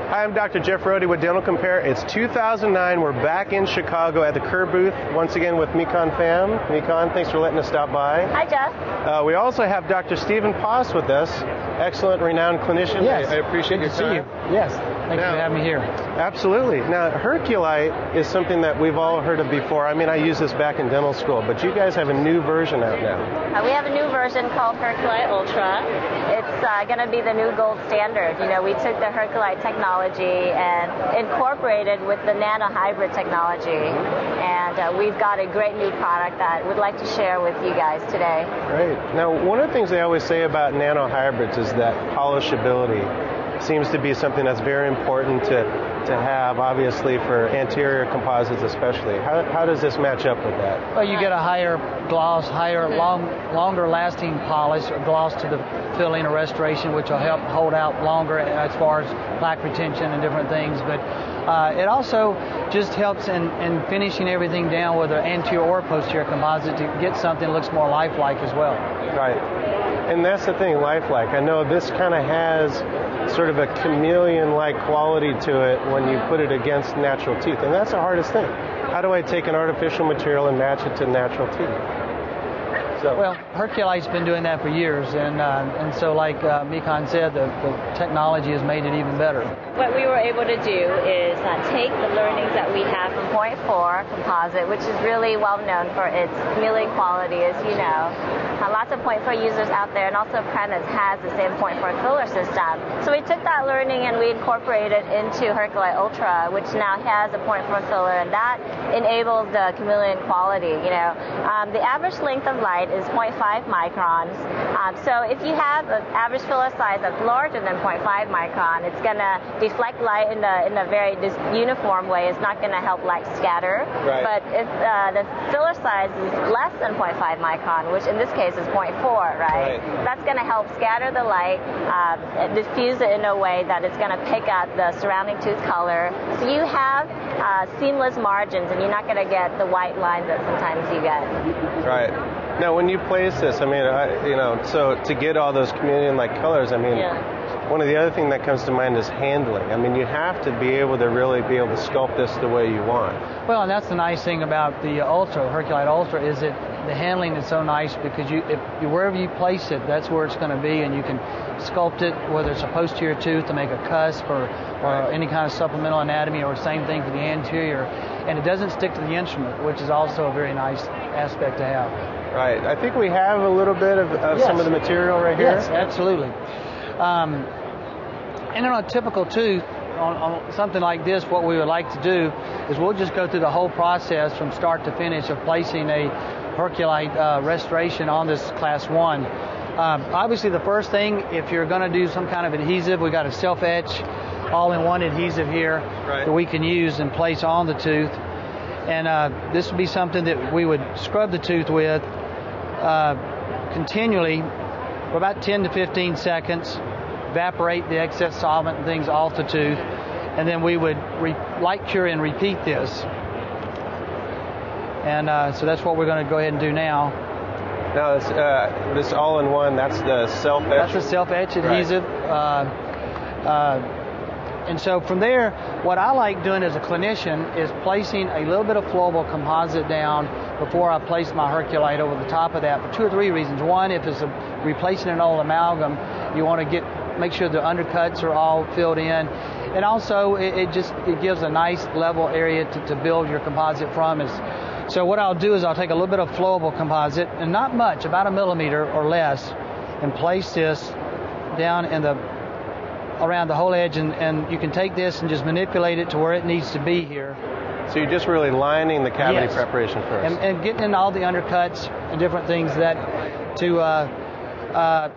Hi, I'm Dr. Jeff Rohde with Dental Compare. It's 2009. We're back in Chicago at the Kerr booth, once again with Mekon Pham. Mekon, thanks for letting us stop by. Hi, Jeff. We also have Dr. Stephen Poss with us, excellent, renowned clinician. Yes. I appreciate your time. Good to see you. Yes. Thanks for having me here. Absolutely. Now, Herculite is something that we've all heard of before. I mean, I used this back in dental school, but you guys have a new version out now. We have a new version called Herculite Ultra. It's going to be the new gold standard. You know, we took the Herculite technology and incorporated with the nano hybrid technology, and we've got a great new product that we'd like to share with you guys today. Great. Now, one of the things they always say about nano hybrids is that polishability seems to be something that's very important to have, obviously, for anterior composites especially. How does this match up with that? Well, you get a higher gloss, longer lasting polish or gloss to the filling or restoration, which will help hold out longer as far as plaque retention and different things. But it also just helps in finishing everything down, whether anterior or posterior composite, to get something that looks more lifelike as well. Right. And that's the thing, lifelike. I know this kind of has sort of a chameleon-like quality to it when you put it against natural teeth. And that's the hardest thing. How do I take an artificial material and match it to natural teeth? Well, Herculite's been doing that for years, and so like Mekon said, the technology has made it even better. What we were able to do is take the learnings that we have from 0.4 composite, which is really well known for its chameleon quality, as you know. Lots of 0.4 users out there, and also Premise has the same 0.4 filler system. So we took that learning and we incorporated it into Herculite Ultra, which now has a 0.4 filler, and that enables the chameleon quality. You know, the average length of light is 0.5 microns. So if you have an average filler size that's larger than 0.5 micron, it's going to deflect light in a very uniform way. It's not going to help light scatter. Right. But if the filler size is less than 0.5 micron, which in this case is 0.4, right? That's going to help scatter the light, diffuse it in a way that it's going to pick up the surrounding tooth color. So you have seamless margins, and you're not going to get the white lines that sometimes you get. Right. Now, when you place this, I mean, so to get all those chameleon-like colors, I mean, one of the other things that comes to mind is handling. I mean, you have to be able to really be able to sculpt this the way you want. Well, and that's the nice thing about the Ultra, Herculite Ultra, is that the handling is so nice because wherever you place it, that's where it's going to be, and you can sculpt it, whether it's a posterior tooth to make a cusp or any kind of supplemental anatomy, or same thing for the anterior. And it doesn't stick to the instrument, which is also a very nice aspect to have. Right. I think we have a little bit of some of the material right here. Yes, absolutely. And on a typical tooth, on something like this, what we would like to do is we'll just go through the whole process from start to finish of placing a Herculite restoration on this class 1. Obviously, the first thing, if you're going to do some kind of adhesive, we got a self-etch all-in-one adhesive here that we can use and place on the tooth. And this would be something that we would scrub the tooth with continually for about 10 to 15 seconds, evaporate the excess solvent and things off the tooth, and then we would light cure and repeat this. And so that's what we're going to go ahead and do now. Now, this all-in-one, that's the self-etch? That's the self-etch adhesive. And so from there, what I like doing as a clinician is placing a little bit of flowable composite down before I place my Herculite over the top of that for 2 or 3 reasons. One, if it's replacing an old amalgam, you want to make sure the undercuts are all filled in. And also, it gives a nice level area to build your composite from. So what I'll do is I'll take a little bit of flowable composite, and not much, about 1 millimeter or less, and place this down around the whole edge, and you can take this and just manipulate it to where it needs to be here. So you're just really lining the cavity preparation first. And getting in all the undercuts and different things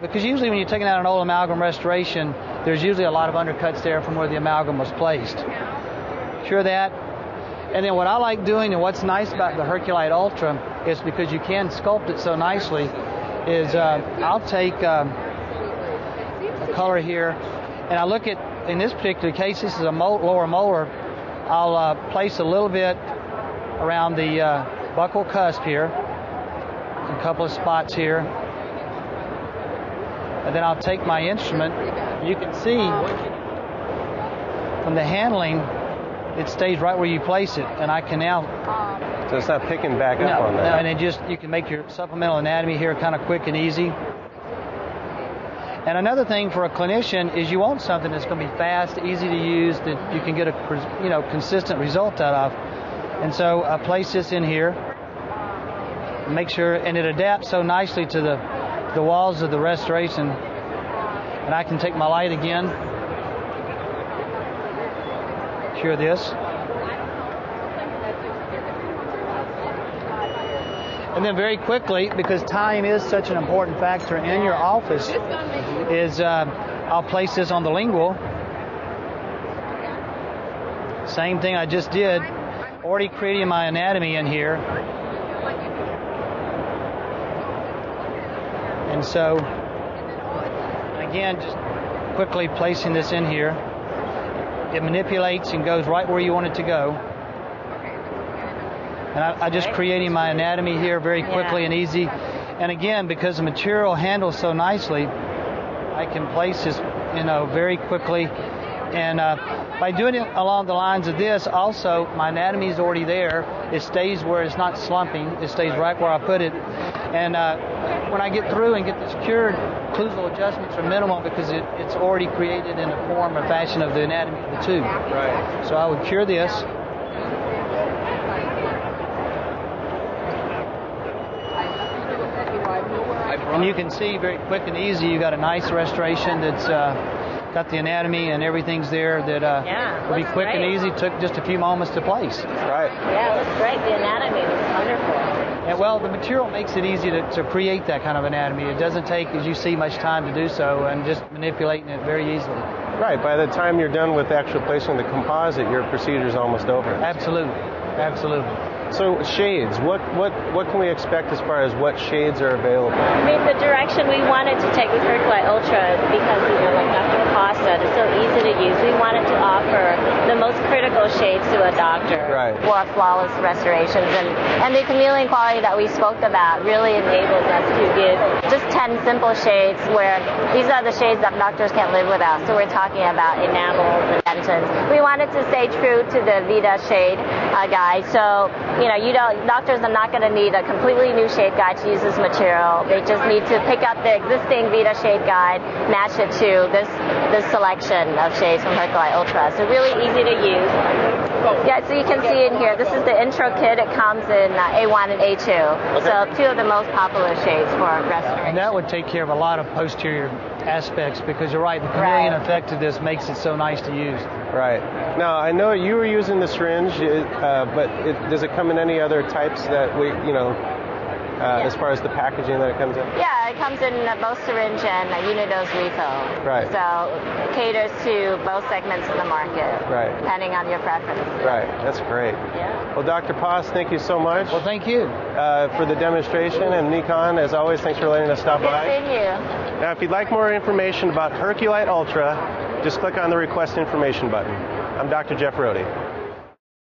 because usually when you're taking out an old amalgam restoration, there's usually a lot of undercuts there from where the amalgam was placed. Cure that. And then what I like doing, and what's nice about the Herculite Ultra, is because you can sculpt it so nicely, is I'll take a color here, and I look at, in this particular case, this is a lower molar. I'll place a little bit around the buccal cusp here, a couple of spots here, and then I'll take my instrument. You can see from the handling, it stays right where you place it, and I can now. So it's not picking back up on that. No, and it just, you can make your supplemental anatomy here kind of quick and easy. And another thing for a clinician is you want something that's going to be fast, easy to use, that you can get a consistent result out of. And so I place this in here, make sure, and it adapts so nicely to the walls of the restoration. And I can take my light again, cure this. And then very quickly, because time is such an important factor in your office, is I'll place this on the lingual. Same thing I just did, already creating my anatomy in here. And so, again, just quickly placing this in here. It manipulates and goes right where you want it to go. And I just creating my anatomy here very quickly and easy. And again, because the material handles so nicely, I can place this, very quickly. And by doing it along the lines of this, also my anatomy is already there. It stays where it's not slumping. It stays right where I put it. And when I get through and get this cured, occlusal adjustments are minimal because it's already created in the form or fashion of the anatomy of the tube. Right. So I would cure this. And you can see very quick and easy, you got a nice restoration that's got the anatomy and everything's there that will be quick and easy. Took just a few moments to place. Right. Yeah, it looks great. The anatomy looks wonderful. And well, the material makes it easy to create that kind of anatomy. It doesn't take, as you see, much time to do so, and just manipulating it very easily. Right. By the time you're done with actually placing the composite, your procedure's almost over. Absolutely. Absolutely. So shades, what can we expect as far as what shades are available? I mean, the direction we wanted to take with Herculite Ultra, because, like Dr. Paul said, it's so easy to use. We wanted to offer the most critical shades to a doctor for flawless restorations. And the chameleon quality that we spoke about really enables us to give just 10 simple shades where these are the shades that doctors can't live without. So we're talking about enamels and dentons. We wanted to stay true to the Vita shade guide. So, doctors are not going to need a completely new shade guide to use this material. They just need to pick up the existing Vita shade guide, match it to this selection of shades from Herculite Ultra. So really easy to use. Yeah, so you can see in here, this is the intro kit. It comes in A1 and A2. Okay. So two of the most popular shades for restoration. And that would take care of a lot of posterior aspects, because you're right, the chameleon effect of this makes it so nice to use. Right. Now, I know you were using the syringe, but does it come in any other types that as far as the packaging that it comes in? Yeah, it comes in both syringe and unidose refill. Right. So it caters to both segments of the market. Right. Depending on your preference. Right. That's great. Yeah. Well, Dr. Paz, thank you so much. Well, thank you. For the demonstration, and Nikon, as always, thanks for letting us stop by. Good seeing you. Now, if you'd like more information about Herculite Ultra, just click on the Request Information button. I'm Dr. Jeff Rohde.